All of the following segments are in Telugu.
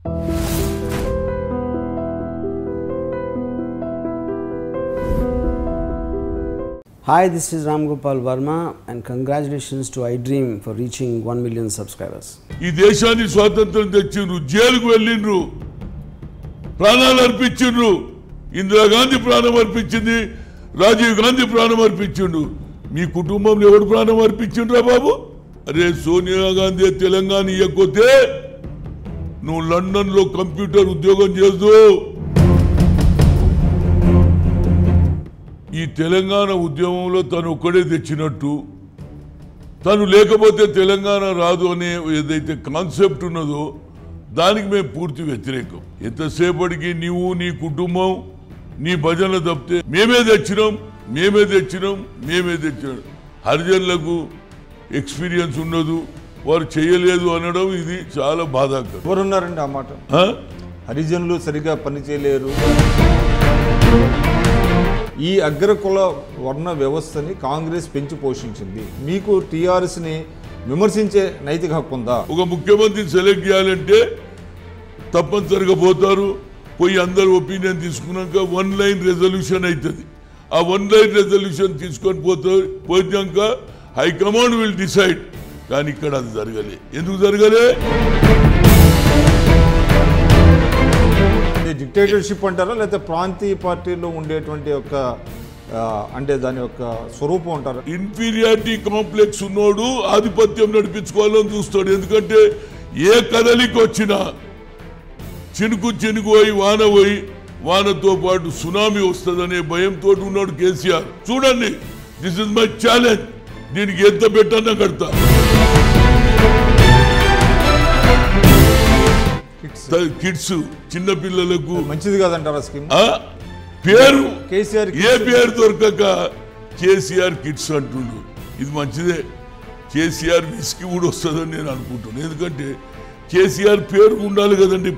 Hi, this is Ram Gopal Verma and congratulations to iDream for reaching 1 million subscribers. ఈ దేశాన్ని స్వాతంత్రం తెచ్చిండ్రు, జైలుకు వెళ్ళిండ్రు, ప్రాణాలు అర్పించిండ్రు. ఇందిరాగాంధీ ప్రాణం అర్పించింది, రాజీవ్ గాంధీ ప్రాణం అర్పించిండు. మీ కుటుంబంలో ఎవరు ప్రాణం అర్పించిండ్రా బాబు? అరే సోనియా గాంధీ తెలంగాణ ఇవ్వకపోతే నువ్వు లండన్లో కంప్యూటర్ ఉద్యోగం చేస్తూ ఈ తెలంగాణ ఉద్యమంలో తను ఒక్కడే తెచ్చినట్టు, తను లేకపోతే తెలంగాణ రాదు అనే ఏదైతే కాన్సెప్ట్ ఉన్నదో దానికి మేము పూర్తి వ్యతిరేకం. ఎంతసేపటికి నీవు నీ కుటుంబం నీ భజనలు తప్పితే మేమే తెచ్చినాం. హరిజనులకు ఎక్స్పీరియన్స్ ఉన్నదు, వారు చేయలేదు అనడం ఇది చాలా బాధాకరం. ఎవరున్నారండి ఆ మాట? హరిజనులు సరిగా పని చేయలేరు. ఈ అగ్రకుల వర్ణ వ్యవస్థని కాంగ్రెస్ పెంచి పోషించింది. మీకు టీఆర్ఎస్ని విమర్శించే నైతిక హక్కు ఉందా? ఒక ముఖ్యమంత్రిని సెలెక్ట్ చేయాలంటే తప్పనిసరిగా పోతారు, పోయి అందరు ఒపీనియన్ తీసుకున్నాక 1 లైన్ రెజల్యూషన్ అవుతుంది. ఆ 1 లైన్ రెజల్యూషన్ తీసుకొని పోయాక హైకమాండ్ విల్ డిసైడ్. కానీ ఇక్కడ అది జరగలే. ఎందుకు జరగలే? డిక్టేటర్షిప్ అంటారా, లేకపోతే ప్రాంతీయ పార్టీలో ఉండేటువంటి ఒక అంటే దాని యొక్క స్వరూపం అంటారా? ఇన్ఫీరియారిటీ కాంప్లెక్స్ ఉన్నోడు ఆధిపత్యం నడిపించుకోవాలని చూస్తాడు. ఎందుకంటే ఏ కదలికి వచ్చినా చినుకు పోయి వాన పోయి వానతో పాటు సునామీ వస్తుందనే భయంతో ఉన్నాడు కేసీఆర్. చూడండి, దిస్ ఇస్ మై ఛాలెంజ్. దీనికి ఎంత పెట్టన్నా కడతా. కిడ్స్ చిన్న పిల్లలకు మంచిది కాదంటారా స్కీమ్? పేరు కేసీఆర్ ఏ పేరు దొరకక కేసీఆర్ కిడ్స్ అంటుండు. ఇది మంచిదే. కేసీఆర్ విస్కి కూడా వస్తుందని నేను అనుకుంటున్నాను. ఎందుకంటే కేసీఆర్ పేరు ఉండాలి కదండి.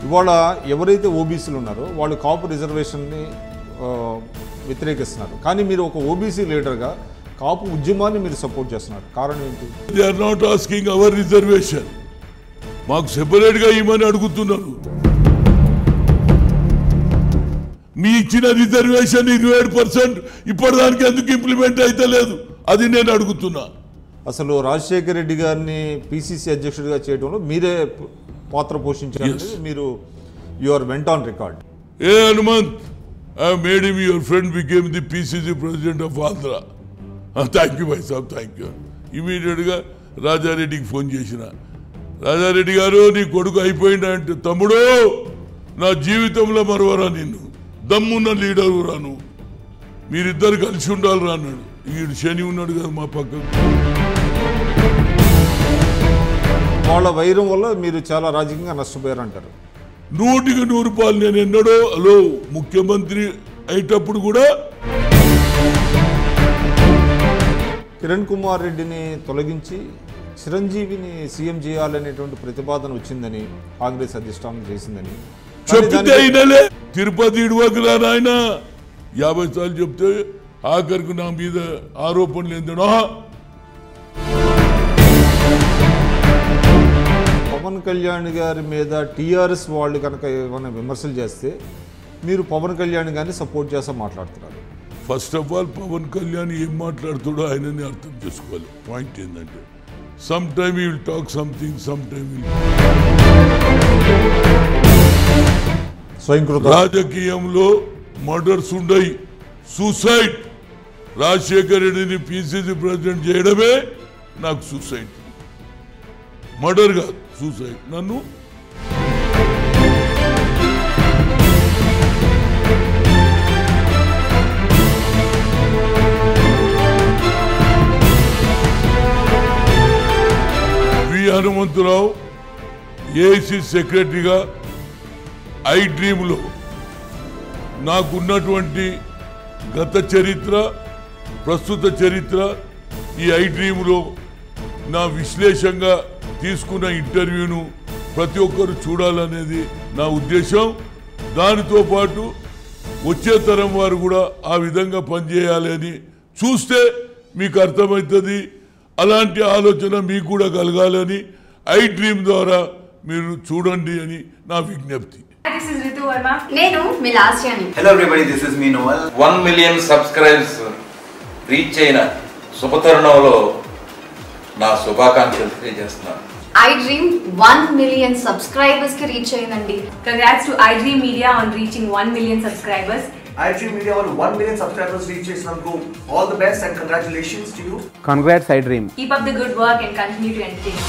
ఇవాళ ఎవరైతే ఓబీసీలు ఉన్నారో వాళ్ళు కాపు రిజర్వేషన్ని వ్యతిరేకిస్తున్నారు. కానీ మీరు ఒక ఓబీసీ లీడర్గా కాపు ఉద్యమాన్ని మీరు సపోర్ట్ చేస్తున్నారు. కారణం ఏంటి? They are not asking our reservation. మాకు సెపరేట్గా ఇవ్వమని అడుగుతున్నారు. మీ ఇచ్చిన రిజర్వేషన్ 27% ఇప్పటిదానికి ఎందుకు ఇంప్లిమెంట్ అయితే లేదు? అది నేను అడుగుతున్నా. అసలు రాజశేఖర రెడ్డి గారిని పిసిసి అధ్యక్షుడిగా చేయడంలో మీరే పాత్ర పోషించారు. మీరు your went on record. A Hanumanth, I made him your friend, became the PCC president of Andhra. Thank you by Saab, thank you. ఇమీడియట్గా రాజారెడ్డికి ఫోన్ చేసిన, రాజారెడ్డి గారు నీ కొడుకు అయిపోయింది అంటే, తమ్ముడు నా జీవితంలో మరవరా, నిన్ను దమ్మున్న లీడరు రాను, మీరిద్దరు కలిసి ఉండాలి రా అన్నాడు. వీడు శని ఉన్నాడు కదా మా పక్కకు. వాళ్ళ వైరం వల్ల మీరు చాలా రాజకీయంగా నష్టపోయారంటారు. 100% నేను ఎన్నడో ముఖ్యమంత్రి అయ్యేటప్పుడు కూడా కిరణ్ కుమార్ రెడ్డిని తొలగించి చిరంజీవిని సీఎం చేయాలనేటువంటి ప్రతిపాదన వచ్చిందని కాంగ్రెస్ అధిష్టానం చేసిందని చెప్తే అయినలే. తిరుపతి ఇడువకురా నాయన 50 సార్లు చెప్తే ఆఖరికి నా మీద ఆరోపణలు ఏందనో. పవన్ కళ్యాణ్ గారి మీద టీఆర్ఎస్ వాళ్ళు కనుక ఏమైనా విమర్శలు చేస్తే మీరు పవన్ కళ్యాణ్ గారిని సపోర్ట్ చేస్తా మాట్లాడుతున్నారు. First of all Pawan Kalyan ఏం మాట్లాడుతాడో ఆయనని అర్థం చేసుకోవాలి. పాయింట్ ఏంటంటే some time you will talk something, some time స్వయంకృత రాజకీయంలో మర్డర్స్ ఉండయి, సూసైడ్. రాజశేఖర రెడ్డిని పిసిసి ప్రెసిడెంట్ చేయడమే నాకు సూసైడ్, మర్డర్ కాదు సూసైడ్. నన్ను హనుమంతరావు ఏఐసి సెక్రటరీగా iDreamలో నాకున్నటువంటి గత చరిత్ర, ప్రస్తుత చరిత్ర, ఈ iDreamలో నా విశ్లేషంగా తీసుకున్న ఇంటర్వ్యూను ప్రతి ఒక్కరు చూడాలనేది నా ఉద్దేశం. దానితో పాటు వచ్చే తరం వారు కూడా ఆ విధంగా పనిచేయాలి అని చూస్తే మీకు అర్థమవుతుంది. అలాంటి ఆలోచన మీకు కూడా కలగాలని ఐ డ్రీమ్ ద్వారా మీరు చూడండి అని నా విజ్ఞప్తి. This is Ritu Verma. నేను మీ లాస్యాని. Hello everybody, this is me Noel. 1 million subscribers reach అయిన శుభతరుణంలో నా శుభాకాంక్షలు తెలియజేస్తున్నాను. ఐ డ్రీమ్ 1 million సబ్స్క్రైబర్స్ కి రీచ్ అయిందండి. Congrats to iDream Media on reaching 1 million subscribers. iDream Media on 1 million subscribers reach చేసినందుకు all the best and congratulations to you. Congrats iDream. Keep up the good work and continue to entertain.